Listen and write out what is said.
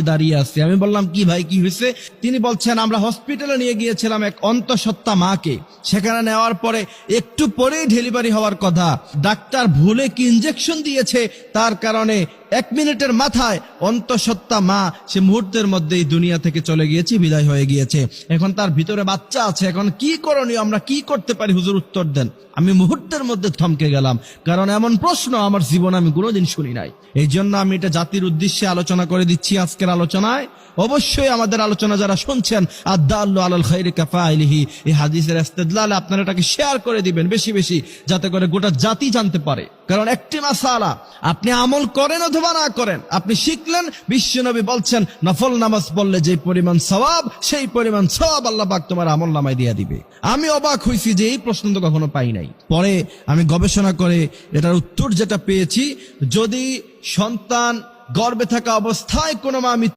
দাঁড়িয়ে আছে। আমি বললাম কি ভাই কি হয়েছে? তিনি বলছেন আমরা হসপিটালে নিয়ে গিয়েছিলাম এক অন্তঃসত্ত্বা মাকে। সেখানে নেওয়ার পরে একটু পরেই ডেলিভারি হওয়ার কথা, ডাক্তার ভুলে কি ইনজেকশন দিয়েছে, তার কারণে 1 মিনিটের মাথায় অন্তঃসত্ত্বা মা সে মুহূর্তের মধ্যেই দুনিয়া থেকে চলে গিয়েছে, বিদায় হয়ে গিয়েছে। এখন তার ভিতরে বাচ্চা আছে, এখন কি করণীয়, আমরা কি করতে পারি হুজুর উত্তর দেন। আমি মুহূর্তের মধ্যে থমকে গেলাম, কারণ এমন প্রশ্ন আমার জীবনে আমি কোনোদিন শুনি নাই। এই জন্য আমি এটা জাতির উদ্দেশ্যে আলোচনা করে দিচ্ছি আজকের আলোচনায়। অবশ্যই আমাদের আলোচনা যারা শুনছেন, আদ-দাল্লু আলাল খায়রি কাফাইলিহি, এই হাদিসের ইস্তেদলালে আপনারা এটাকে শেয়ার করে দিবেন বেশি বেশি, যাতে করে গোটা জাতি জানতে পারে। কারণ একটি মাসালা, আপনি আমল করেন অথবা না করেন, আপনি শিখলেন, বিশ্বনবী বলছেন নফল নামাজ পড়লে যে পরিমাণ সওয়াব, সেই পরিমাণ সওয়াব আল্লাহ পাক তোমার আমল নামায় দিয়ে দিবে। আমি অবাক হইছি যে এই প্রশ্ন তো কখনো পাই নাই। পরে আমি গবেষণা করে এটার উত্তর যেটা পেয়েছি, যদি সন্তান গর্ভে থাকা অবস্থায় কোনো মা